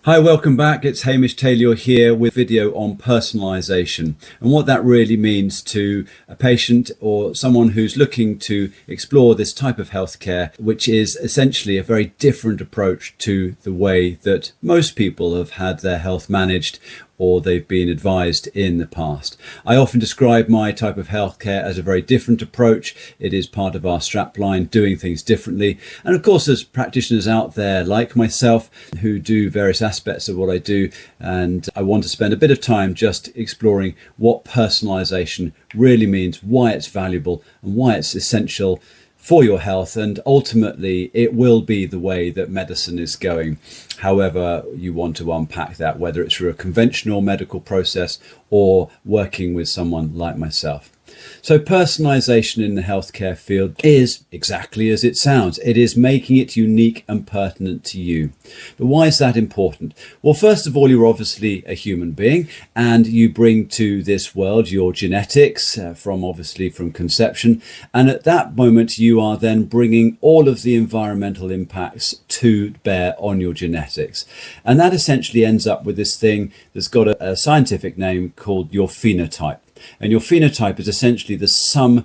Hi, welcome back. It's Hamish Taylor here with a video on personalisation and what that really means to a patient or someone who's looking to explore this type of healthcare, which is essentially a very different approach to the way that most people have had their health managed or they've been advised in the past. I often describe my type of healthcare as a very different approach. It is part of our strapline, doing things differently. And of course, there's practitioners out there like myself who do various aspects of what I do. And I want to spend a bit of time just exploring what personalization really means, why it's valuable and why it's essential for your health, and ultimately it will be the way that medicine is going, however you want to unpack that, whether it's through a conventional medical process or working with someone like myself. So personalization in the healthcare field is exactly as it sounds. It is making it unique and pertinent to you. But why is that important? Well, first of all, you're obviously a human being and you bring to this world your genetics from conception. And at that moment, you are then bringing all of the environmental impacts to bear on your genetics. And that essentially ends up with this thing that's got a scientific name called your phenotype. And your phenotype is essentially the sum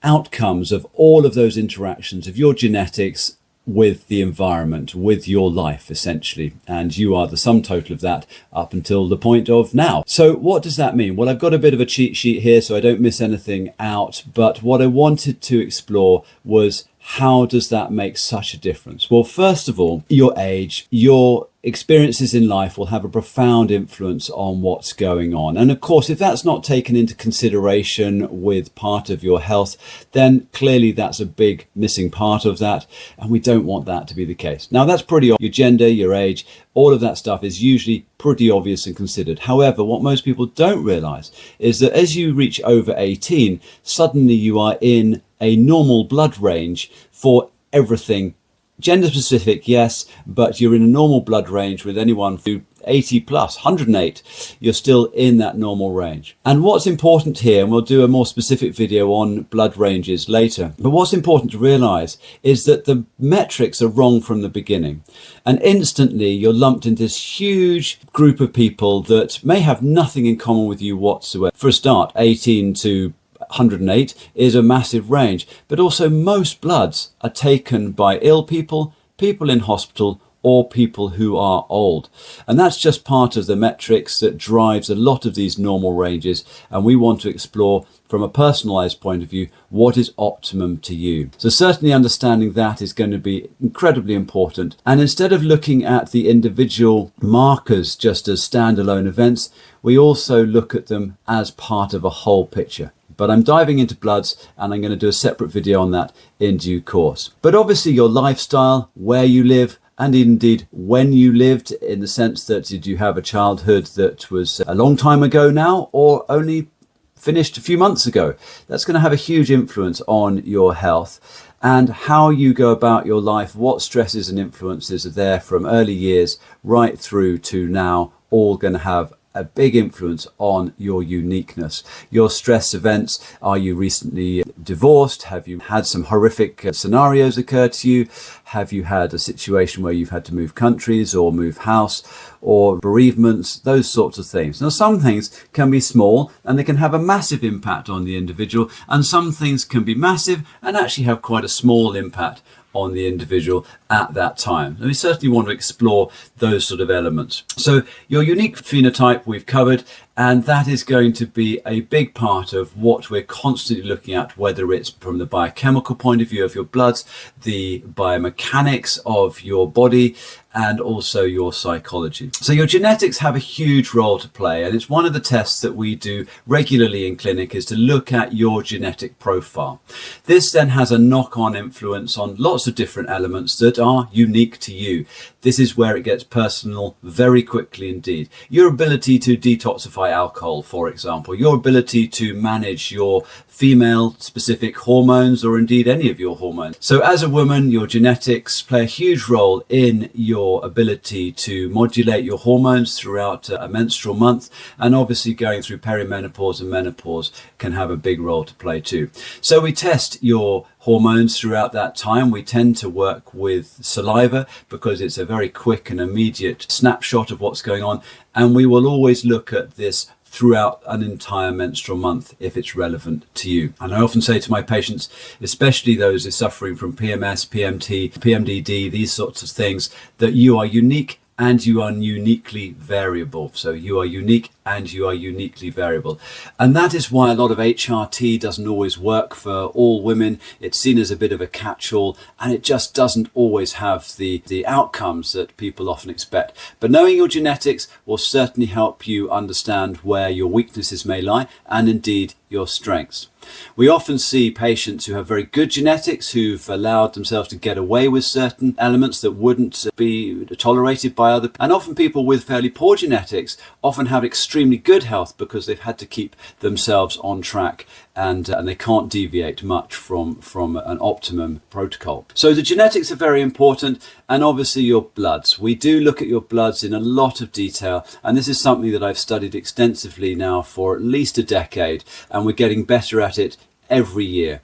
outcomes of all of those interactions of your genetics with the environment, with your life, essentially. And you are the sum total of that up until the point of now. So what does that mean? Well, I've got a bit of a cheat sheet here so I don't miss anything out. But what I wanted to explore was, how does that make such a difference? Well, first of all, your age, your experiences in life will have a profound influence on what's going on. And of course, if that's not taken into consideration with part of your health, then clearly that's a big missing part of that. And we don't want that to be the case. Now, that's pretty obvious. Your gender, your age, all of that stuff is usually pretty obvious and considered. However, what most people don't realize is that as you reach over 18, suddenly you are in a normal blood range for everything. Gender specific, yes, but you're in a normal blood range with anyone who 80 plus, 108, you're still in that normal range. And what's important here, and we'll do a more specific video on blood ranges later, but what's important to realize is that the metrics are wrong from the beginning. And instantly you're lumped into this huge group of people that may have nothing in common with you whatsoever. For a start, 18 to 108 is a massive range, but also most bloods are taken by ill people, people in hospital, or people who are old. And that's just part of the metrics that drives a lot of these normal ranges. And we want to explore from a personalized point of view, what is optimum to you. So certainly understanding that is going to be incredibly important. And instead of looking at the individual markers just as standalone events, we also look at them as part of a whole picture. But I'm diving into bloods and I'm going to do a separate video on that in due course. But obviously your lifestyle, where you live, and indeed when you lived, in the sense that did you have a childhood that was a long time ago now or only finished a few months ago, that's going to have a huge influence on your health and how you go about your life, what stresses and influences are there from early years right through to now, all going to have a big influence on your uniqueness. Your stress events. Are you recently divorced? Have you had some horrific scenarios occur to you? Have you had a situation where you've had to move countries or move house or bereavements? Those sorts of things. Now, some things can be small and they can have a massive impact on the individual, and some things can be massive and actually have quite a small impact on the individual at that time. And we certainly want to explore those sort of elements. So your unique phenotype we've covered, and that is going to be a big part of what we're constantly looking at, whether it's from the biochemical point of view of your bloods, the biomechanics of your body, and also your psychology. So your genetics have a huge role to play, and it's one of the tests that we do regularly in clinic is to look at your genetic profile. This then has a knock-on influence on lots of different elements that are unique to you. This is where it gets personal very quickly indeed. Your ability to detoxify alcohol, for example, your ability to manage your female specific hormones or indeed any of your hormones. So as a woman, your genetics play a huge role in your your ability to modulate your hormones throughout a menstrual month, and obviously going through perimenopause and menopause can have a big role to play too. So we test your hormones throughout that time. We tend to work with saliva because it's a very quick and immediate snapshot of what's going on, and we will always look at this throughout an entire menstrual month if it's relevant to you. And I often say to my patients, especially those who are suffering from PMS, PMT, PMDD, these sorts of things, that you are unique and you are uniquely variable. So you are unique and you are uniquely variable. And that is why a lot of HRT doesn't always work for all women. It's seen as a bit of a catch-all, and it just doesn't always have the outcomes that people often expect. But knowing your genetics will certainly help you understand where your weaknesses may lie, and indeed your strengths. We often see patients who have very good genetics who've allowed themselves to get away with certain elements that wouldn't be tolerated by other, and often people with fairly poor genetics often have extremely good health because they've had to keep themselves on track, and they can't deviate much from an optimum protocol. So the genetics are very important, and obviously your bloods. We do look at your bloods in a lot of detail, and this is something that I've studied extensively now for at least a decade, and we're getting better at it every year.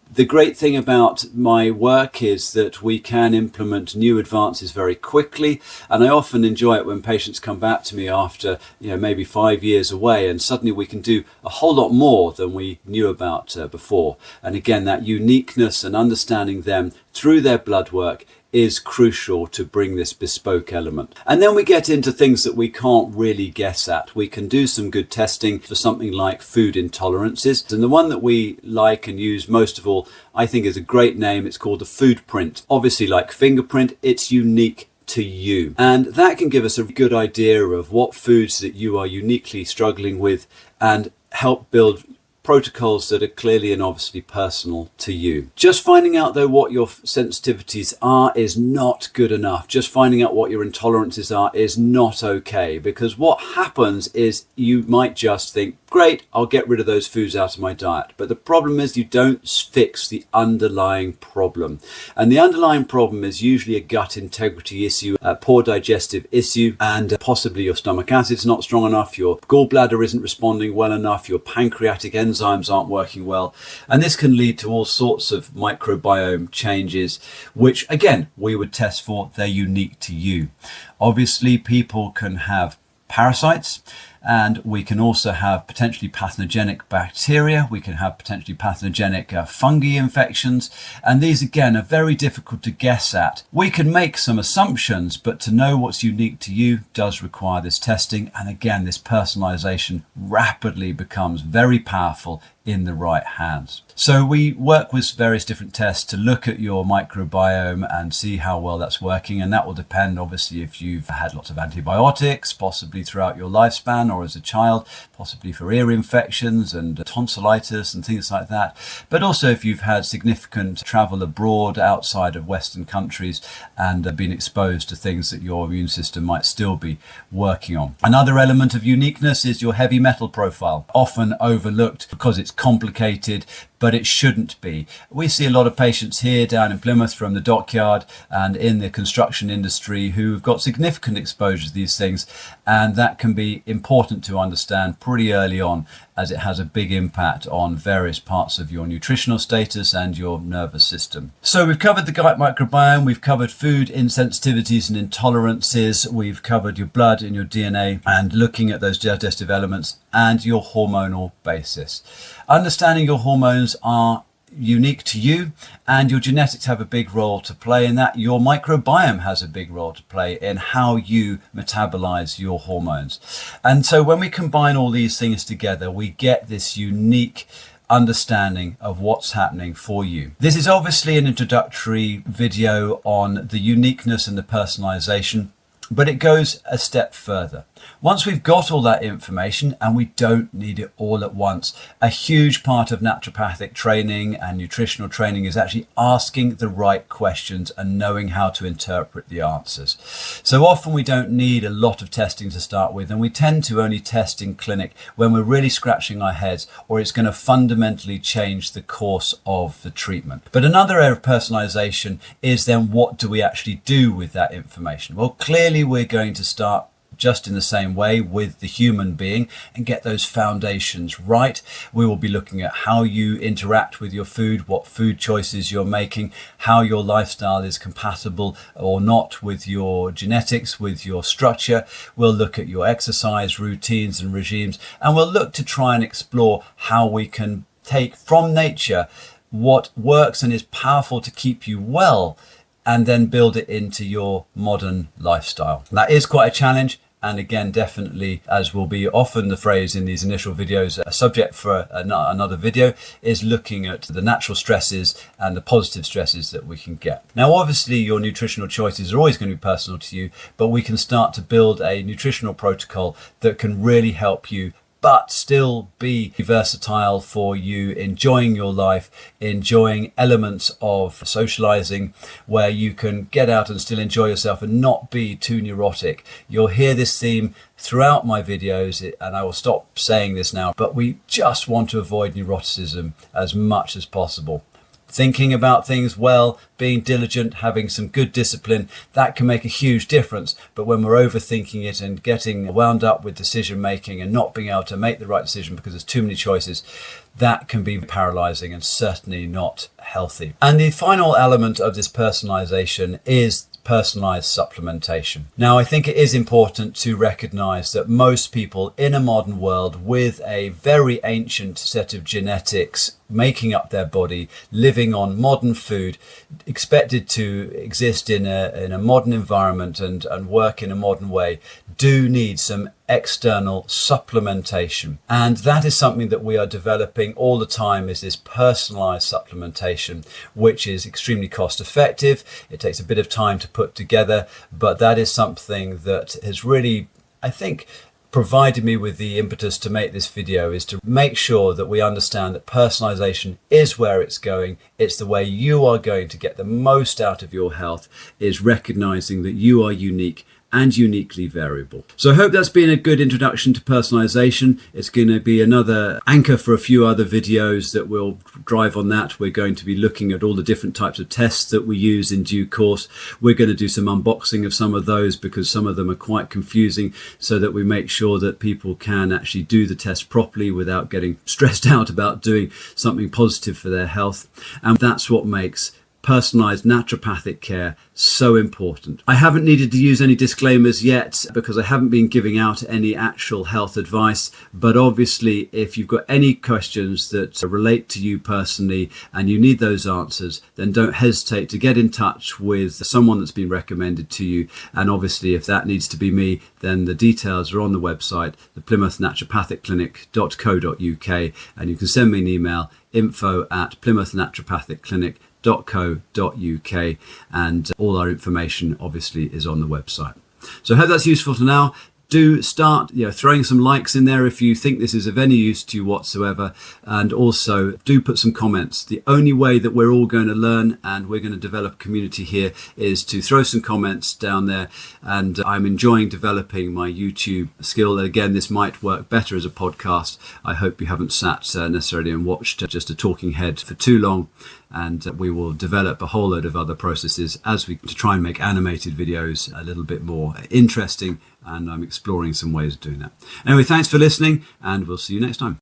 The great thing about my work is that we can implement new advances very quickly, and I often enjoy it when patients come back to me after maybe 5 years away, and suddenly we can do a whole lot more than we knew about before. And again, that uniqueness and understanding them through their blood work is crucial to bring this bespoke element. And then we get into things that we can't really guess at. We can do some good testing for something like food intolerances, and the one that we like and use most of all, I think, is a great name. It's called the food print. Obviously, like fingerprint, it's unique to you, and that can give us a good idea of what foods that you are uniquely struggling with and help build protocols that are clearly and obviously personal to you. Just finding out though what your sensitivities are is not good enough. Just finding out what your intolerances are is not okay, because what happens is you might just think, great, I'll get rid of those foods out of my diet. But the problem is you don't fix the underlying problem. And the underlying problem is usually a gut integrity issue, a poor digestive issue, and possibly your stomach acid's not strong enough, your gallbladder isn't responding well enough, your pancreatic enzymes aren't working well. And this can lead to all sorts of microbiome changes, which again, we would test for. They're unique to you. Obviously, people can have parasites, and we can also have potentially pathogenic bacteria. We can have potentially pathogenic fungi infections, and these again are very difficult to guess at. We can make some assumptions, but to know what's unique to you does require this testing, and again, this personalization rapidly becomes very powerful in the right hands. So we work with various different tests to look at your microbiome and see how well that's working, and that will depend obviously if you've had lots of antibiotics, possibly throughout your lifespan or as a child, possibly for ear infections and tonsillitis and things like that, but also if you've had significant travel abroad outside of Western countries and been exposed to things that your immune system might still be working on. Another element of uniqueness is your heavy metal profile, often overlooked because it's complicated, but it shouldn't be. We see a lot of patients here down in Plymouth from the dockyard and in the construction industry who've got significant exposure to these things, and that can be important to understand pretty early on, as it has a big impact on various parts of your nutritional status and your nervous system. So we've covered the gut microbiome, we've covered food insensitivities and intolerances, we've covered your blood and your DNA and looking at those digestive elements and your hormonal basis. Understanding your hormones are unique to you, and your genetics have a big role to play in that. Your microbiome has a big role to play in how you metabolize your hormones. And so when we combine all these things together, we get this unique understanding of what's happening for you. This is obviously an introductory video on the uniqueness and the personalization. But it goes a step further. Once we've got all that information, and we don't need it all at once, a huge part of naturopathic training and nutritional training is actually asking the right questions and knowing how to interpret the answers. So often we don't need a lot of testing to start with, and we tend to only test in clinic when we're really scratching our heads or it's going to fundamentally change the course of the treatment. But another area of personalization is then, what do we actually do with that information? Well, clearly we're going to start just in the same way with the human being and get those foundations right. We will be looking at how you interact with your food, what food choices you're making, how your lifestyle is compatible or not with your genetics, with your structure. We'll look at your exercise routines and regimes, and we'll look to try and explore how we can take from nature what works and is powerful to keep you well, and then build it into your modern lifestyle. That is quite a challenge. And again, definitely, as will be often the phrase in these initial videos, a subject for another video is looking at the natural stresses and the positive stresses that we can get. Now, obviously, your nutritional choices are always going to be personal to you, but we can start to build a nutritional protocol that can really help you, but still be versatile for you, enjoying your life, enjoying elements of socializing where you can get out and still enjoy yourself and not be too neurotic. You'll hear this theme throughout my videos, and I will stop saying this now, but we just want to avoid neuroticism as much as possible. Thinking about things well, being diligent, having some good discipline, that can make a huge difference. But when we're overthinking it and getting wound up with decision making and not being able to make the right decision because there's too many choices, that can be paralyzing and certainly not healthy. And the final element of this personalization is personalized supplementation. Now, I think it is important to recognize that most people in a modern world with a very ancient set of genetics making up their body, living on modern food, expected to exist in a modern environment and work in a modern way, do need some external supplementation. And that is something that we are developing all the time, is this personalized supplementation, which is extremely cost effective. It takes a bit of time to put together, but that is something that has really, I think, provided me with the impetus to make this video, is to make sure that we understand that personalization is where it's going. It's the way you are going to get the most out of your health, is recognizing that you are unique and uniquely variable. So I hope that's been a good introduction to personalization. It's going to be another anchor for a few other videos that will drive on that. We're going to be looking at all the different types of tests that we use in due course. We're going to do some unboxing of some of those because some of them are quite confusing, so that we make sure that people can actually do the test properly without getting stressed out about doing something positive for their health. And that's what makes personalised naturopathic care so important. I haven't needed to use any disclaimers yet because I haven't been giving out any actual health advice, but obviously if you've got any questions that relate to you personally and you need those answers, then don't hesitate to get in touch with someone that's been recommended to you. And obviously if that needs to be me, then the details are on the website, the plymouth.naturopathicclinic.co.uk, and you can send me an email, info@plymouth.naturopathicclinic.co.uk, and all our information obviously is on the website. So I hope that's useful for now. Do start throwing some likes in there if you think this is of any use to you whatsoever, and also do put some comments. The only way that we're all going to learn and we're going to develop a community here is to throw some comments down there, and I'm enjoying developing my YouTube skill. Again, this might work better as a podcast. I hope you haven't sat necessarily and watched just a talking head for too long, and we will develop a whole load of other processes as we try and make animated videos a little bit more interesting, and I'm exploring some ways of doing that. Anyway, thanks for listening, and we'll see you next time.